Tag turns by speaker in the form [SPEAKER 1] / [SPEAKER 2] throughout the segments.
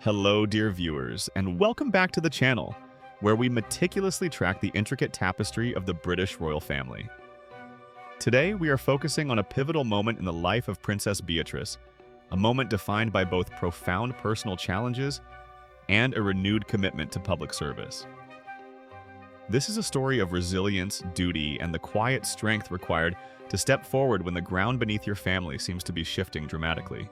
[SPEAKER 1] Hello, dear viewers, and welcome back to the channel, where we meticulously track the intricate tapestry of the British royal family. Today, we are focusing on a pivotal moment in the life of Princess Beatrice, a moment defined by both profound personal challenges and a renewed commitment to public service. This is a story of resilience, duty, and the quiet strength required to step forward when the ground beneath your family seems to be shifting dramatically.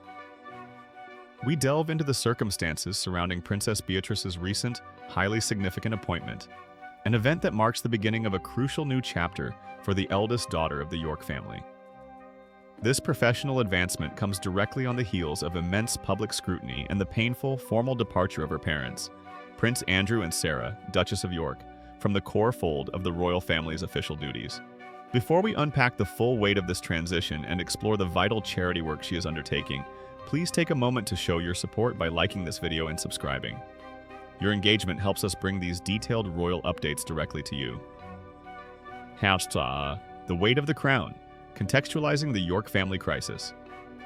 [SPEAKER 1] We delve into the circumstances surrounding Princess Beatrice's recent, highly significant appointment, an event that marks the beginning of a crucial new chapter for the eldest daughter of the York family. This professional advancement comes directly on the heels of immense public scrutiny and the painful, formal departure of her parents, Prince Andrew and Sarah, Duchess of York, from the core fold of the royal family's official duties. Before we unpack the full weight of this transition and explore the vital charity work she is undertaking, please take a moment to show your support by liking this video and subscribing. Your engagement helps us bring these detailed royal updates directly to you. The weight of the crown, contextualizing the York family crisis.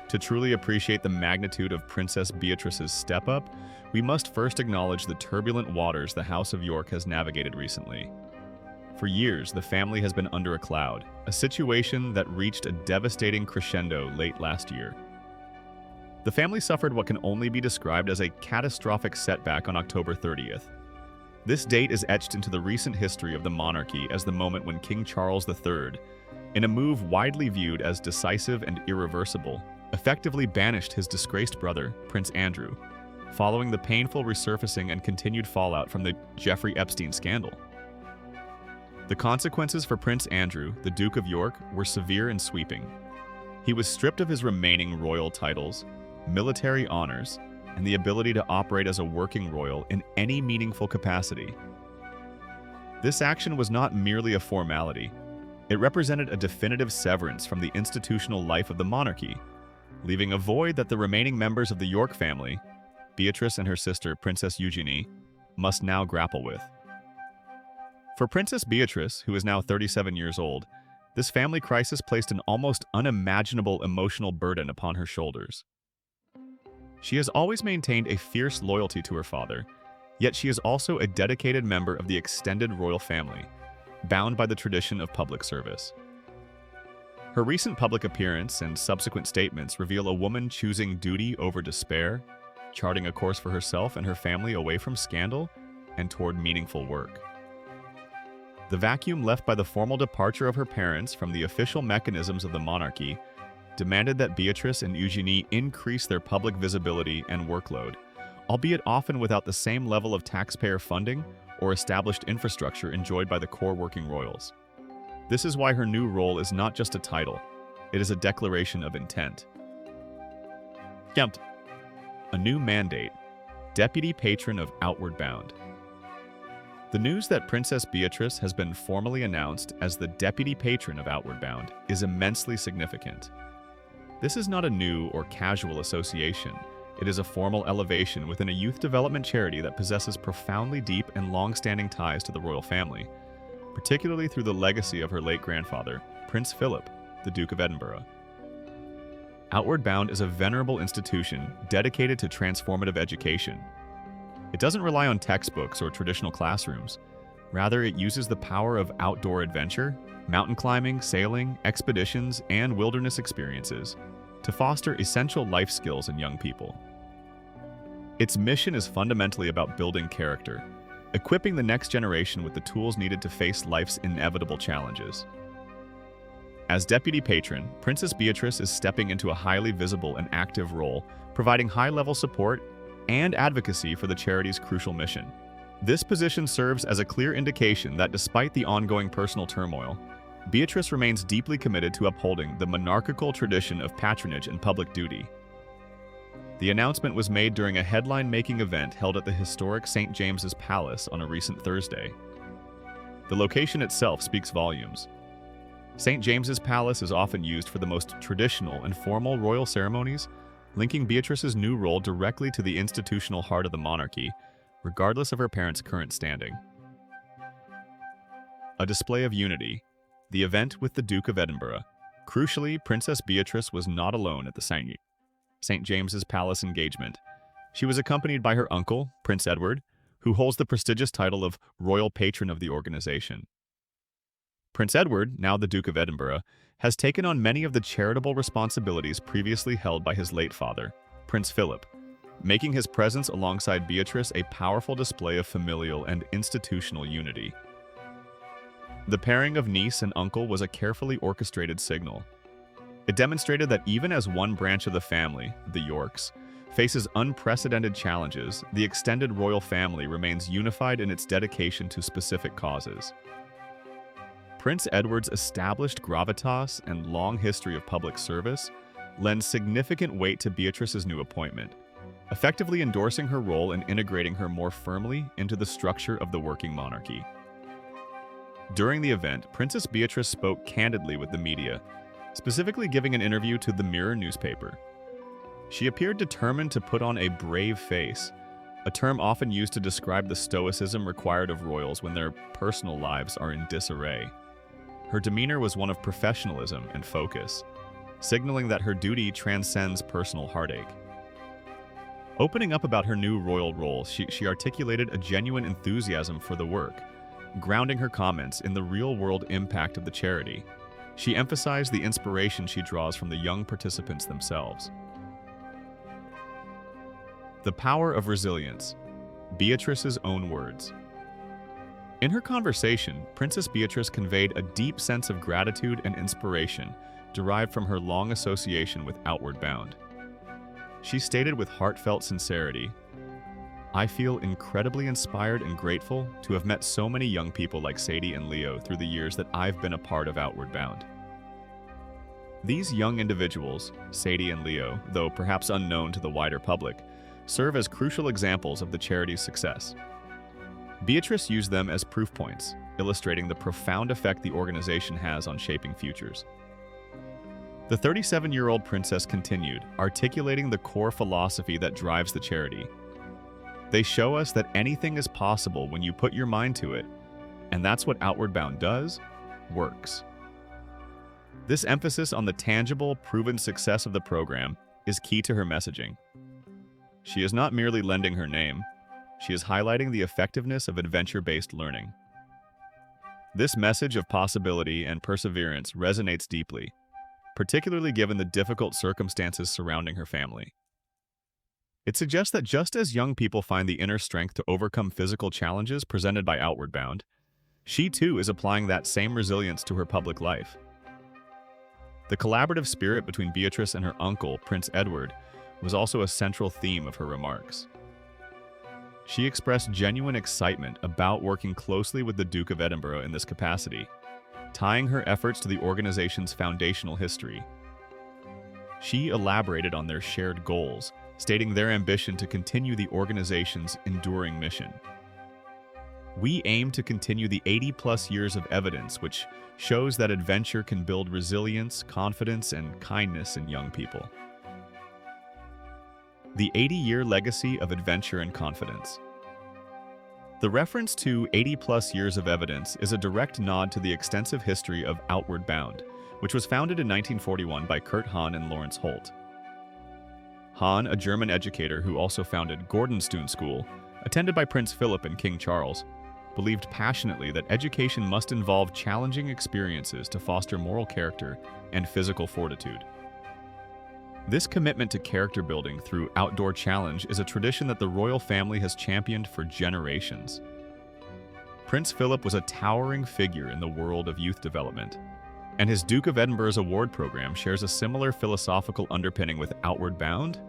[SPEAKER 1] To truly appreciate the magnitude of Princess Beatrice's step-up, we must first acknowledge the turbulent waters the House of York has navigated recently. For years, the family has been under a cloud, a situation that reached a devastating crescendo late last year. The family suffered what can only be described as a catastrophic setback on October 30th. This date is etched into the recent history of the monarchy as the moment when King Charles III, in a move widely viewed as decisive and irreversible, effectively banished his disgraced brother, Prince Andrew, following the painful resurfacing and continued fallout from the Jeffrey Epstein scandal. The consequences for Prince Andrew, the Duke of York, were severe and sweeping. He was stripped of his remaining royal titles, military honors, and the ability to operate as a working royal in any meaningful capacity. This action was not merely a formality. It represented a definitive severance from the institutional life of the monarchy, leaving a void that the remaining members of the York family, Beatrice and her sister Princess Eugenie, must now grapple with. For Princess Beatrice, who is now 37 years old, this family crisis placed an almost unimaginable emotional burden upon her shoulders. She has always maintained a fierce loyalty to her father, yet she is also a dedicated member of the extended royal family, bound by the tradition of public service. Her recent public appearance and subsequent statements reveal a woman choosing duty over despair, charting a course for herself and her family away from scandal and toward meaningful work. The vacuum left by the formal departure of her parents from the official mechanisms of the monarchy demanded that Beatrice and Eugenie increase their public visibility and workload, albeit often without the same level of taxpayer funding or established infrastructure enjoyed by the core working royals. This is why her new role is not just a title, it is a declaration of intent. A new mandate, Deputy Patron of Outwardbound. The news that Princess Beatrice has been formally announced as the Deputy Patron of Outwardbound is immensely significant. This is not a new or casual association. It is a formal elevation within a youth development charity that possesses profoundly deep and long-standing ties to the royal family, particularly through the legacy of her late grandfather, Prince Philip, the Duke of Edinburgh. Outwardbound is a venerable institution dedicated to transformative education. It doesn't rely on textbooks or traditional classrooms. Rather, it uses the power of outdoor adventure, mountain climbing, sailing, expeditions, and wilderness experiences to foster essential life skills in young people. Its mission is fundamentally about building character, equipping the next generation with the tools needed to face life's inevitable challenges. As Deputy Patron, Princess Beatrice is stepping into a highly visible and active role, providing high-level support and advocacy for the charity's crucial mission. This position serves as a clear indication that despite the ongoing personal turmoil, Beatrice remains deeply committed to upholding the monarchical tradition of patronage and public duty. The announcement was made during a headline-making event held at the historic St. James's Palace on a recent Thursday. The location itself speaks volumes. St. James's Palace is often used for the most traditional and formal royal ceremonies, linking Beatrice's new role directly to the institutional heart of the monarchy, regardless of her parents' current standing. A display of unity. The event with the Duke of Edinburgh. Crucially, Princess Beatrice was not alone at the St. James's Palace engagement, She was accompanied by her uncle, Prince Edward, who holds the prestigious title of Royal Patron of the organization. Prince Edward, now the Duke of Edinburgh, has taken on many of the charitable responsibilities previously held by his late father, Prince Philip, making his presence alongside Beatrice a powerful display of familial and institutional unity. The pairing of niece and uncle was a carefully orchestrated signal. It demonstrated that even as one branch of the family, the Yorks, faces unprecedented challenges, the extended royal family remains unified in its dedication to specific causes. Prince Edward's established gravitas and long history of public service lend significant weight to Beatrice's new appointment, effectively endorsing her role and integrating her more firmly into the structure of the working monarchy. During the event, Princess Beatrice spoke candidly with the media, specifically giving an interview to the Mirror newspaper. She appeared determined to put on a brave face, a term often used to describe the stoicism required of royals when their personal lives are in disarray. Her demeanor was one of professionalism and focus, signaling that her duty transcends personal heartache. Opening up about her new royal role, she articulated a genuine enthusiasm for the work, grounding her comments in the real-world impact of the charity. She emphasized the inspiration she draws from the young participants themselves. The power of resilience. Beatrice's own words. In her conversation, Princess Beatrice conveyed a deep sense of gratitude and inspiration derived from her long association with Outwardbound. She stated with heartfelt sincerity, "I feel incredibly inspired and grateful to have met so many young people like Sadie and Leo through the years that I've been a part of Outwardbound." These young individuals, Sadie and Leo, though perhaps unknown to the wider public, serve as crucial examples of the charity's success. Beatrice used them as proof points, illustrating the profound effect the organization has on shaping futures. The 37-year-old princess continued, articulating the core philosophy that drives the charity. "They show us that anything is possible when you put your mind to it, and that's what Outwardbound does, works." This emphasis on the tangible, proven success of the program is key to her messaging. She is not merely lending her name, she is highlighting the effectiveness of adventure-based learning. This message of possibility and perseverance resonates deeply, particularly given the difficult circumstances surrounding her family. It suggests that just as young people find the inner strength to overcome physical challenges presented by Outwardbound, she too is applying that same resilience to her public life. The collaborative spirit between Beatrice and her uncle, Prince Edward, was also a central theme of her remarks. She expressed genuine excitement about working closely with the Duke of Edinburgh in this capacity, tying her efforts to the organization's foundational history. She elaborated on their shared goals, stating their ambition to continue the organization's enduring mission. "We aim to continue the 80-plus years of evidence which shows that adventure can build resilience, confidence, and kindness in young people." The 80-year legacy of adventure and confidence. The reference to 80-plus years of evidence is a direct nod to the extensive history of Outwardbound, which was founded in 1941 by Kurt Hahn and Lawrence Holt. Hahn, a German educator who also founded Gordonstoun School, attended by Prince Philip and King Charles, believed passionately that education must involve challenging experiences to foster moral character and physical fortitude. This commitment to character building through outdoor challenge is a tradition that the royal family has championed for generations. Prince Philip was a towering figure in the world of youth development, and his Duke of Edinburgh's award program shares a similar philosophical underpinning with Outwardbound,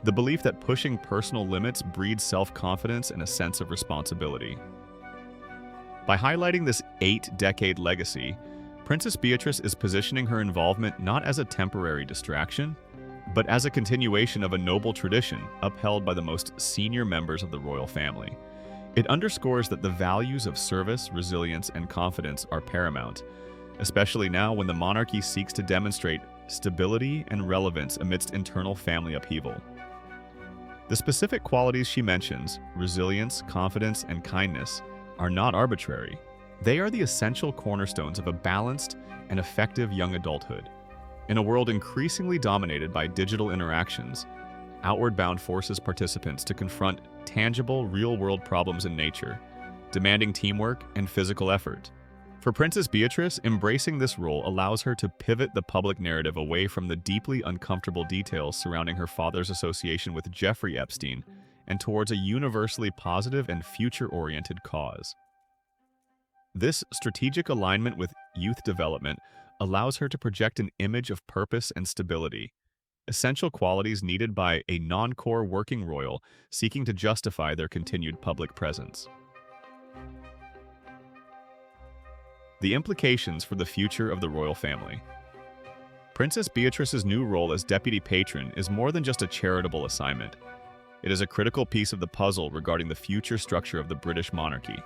[SPEAKER 1] the belief that pushing personal limits breeds self-confidence and a sense of responsibility. By highlighting this 8-decade legacy, Princess Beatrice is positioning her involvement not as a temporary distraction, but as a continuation of a noble tradition upheld by the most senior members of the royal family. It underscores that the values of service, resilience, and confidence are paramount, especially now when the monarchy seeks to demonstrate stability and relevance amidst internal family upheaval. The specific qualities she mentions, resilience, confidence, and kindness, are not arbitrary. They are the essential cornerstones of a balanced and effective young adulthood. In a world increasingly dominated by digital interactions, Outwardbound forces participants to confront tangible, real-world problems in nature, demanding teamwork and physical effort. For Princess Beatrice, embracing this role allows her to pivot the public narrative away from the deeply uncomfortable details surrounding her father's association with Jeffrey Epstein and towards a universally positive and future-oriented cause. This strategic alignment with youth development allows her to project an image of purpose and stability, essential qualities needed by a non-core working royal seeking to justify their continued public presence. The implications for the future of the royal family. Princess Beatrice's new role as deputy patron is more than just a charitable assignment. It is a critical piece of the puzzle regarding the future structure of the British monarchy.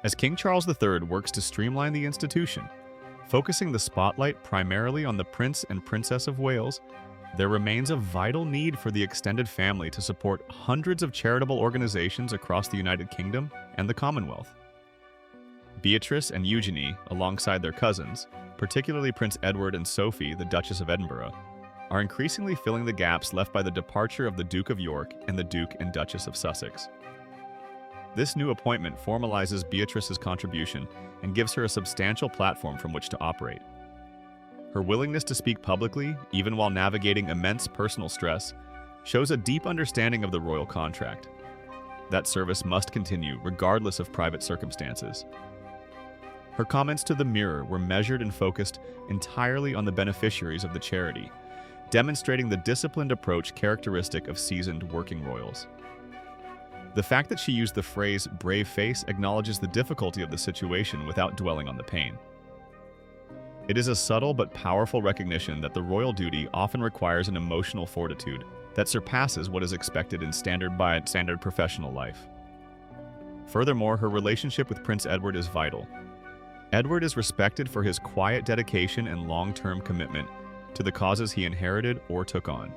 [SPEAKER 1] As King Charles III works to streamline the institution, focusing the spotlight primarily on the Prince and Princess of Wales, there remains a vital need for the extended family to support hundreds of charitable organizations across the United Kingdom and the Commonwealth. Beatrice and Eugenie, alongside their cousins, particularly Prince Edward and Sophie, the Duchess of Edinburgh, are increasingly filling the gaps left by the departure of the Duke of York and the Duke and Duchess of Sussex. This new appointment formalizes Beatrice's contribution and gives her a substantial platform from which to operate. Her willingness to speak publicly, even while navigating immense personal stress, shows a deep understanding of the royal contract. That service must continue regardless of private circumstances. Her comments to the Mirror were measured and focused entirely on the beneficiaries of the charity, demonstrating the disciplined approach characteristic of seasoned working royals. The fact that she used the phrase "brave face" acknowledges the difficulty of the situation without dwelling on the pain. It is a subtle but powerful recognition that the royal duty often requires an emotional fortitude that surpasses what is expected in standard professional life. Furthermore, her relationship with Prince Edward is vital. Edward is respected for his quiet dedication and long-term commitment to the causes he inherited or took on.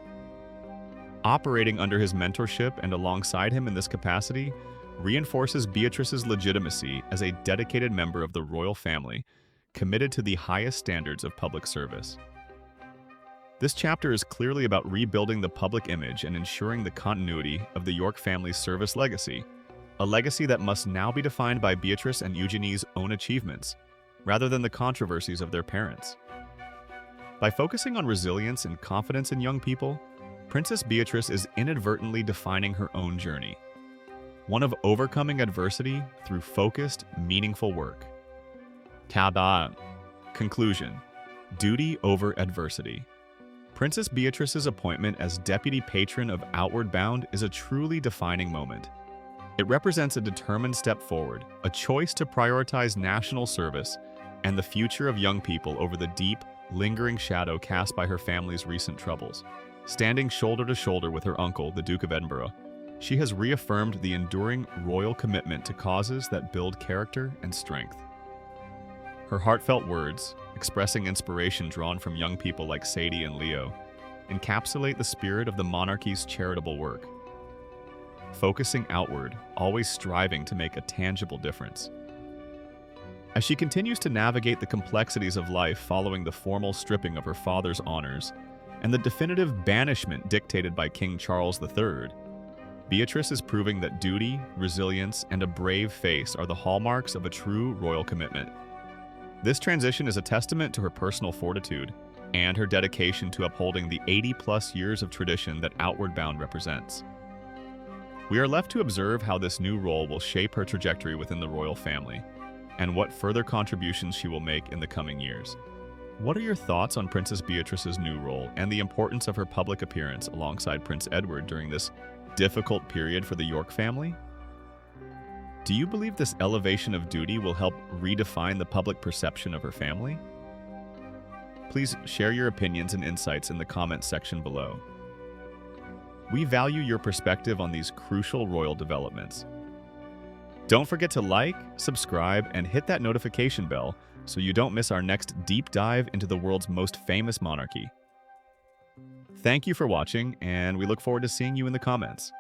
[SPEAKER 1] Operating under his mentorship and alongside him in this capacity reinforces Beatrice's legitimacy as a dedicated member of the royal family, committed to the highest standards of public service. This chapter is clearly about rebuilding the public image and ensuring the continuity of the York family's service legacy, a legacy that must now be defined by Beatrice and Eugenie's own achievements, rather than the controversies of their parents. By focusing on resilience and confidence in young people, Princess Beatrice is inadvertently defining her own journey, one of overcoming adversity through focused, meaningful work. Conclusion: duty over adversity. Princess Beatrice's appointment as deputy patron of Outwardbound is a truly defining moment. It represents a determined step forward, a choice to prioritize national service and the future of young people over the deep, lingering shadow cast by her family's recent troubles. Standing shoulder to shoulder with her uncle, the Duke of Edinburgh, she has reaffirmed the enduring royal commitment to causes that build character and strength. Her heartfelt words, expressing inspiration drawn from young people like Sadie and Leo, encapsulate the spirit of the monarchy's charitable work. Focusing outward, always striving to make a tangible difference. As she continues to navigate the complexities of life following the formal stripping of her father's honors and the definitive banishment dictated by King Charles III, Beatrice is proving that duty, resilience, and a brave face are the hallmarks of a true royal commitment. This transition is a testament to her personal fortitude and her dedication to upholding the 80-plus years of tradition that Outwardbound represents. We are left to observe how this new role will shape her trajectory within the royal family, and what further contributions she will make in the coming years. What are your thoughts on Princess Beatrice's new role and the importance of her public appearance alongside Prince Edward during this difficult period for the York family? Do you believe this elevation of duty will help redefine the public perception of her family? Please share your opinions and insights in the comments section below. We value your perspective on these crucial royal developments. Don't forget to like, subscribe, and hit that notification bell so you don't miss our next deep dive into the world's most famous monarchy. Thank you for watching, and we look forward to seeing you in the comments.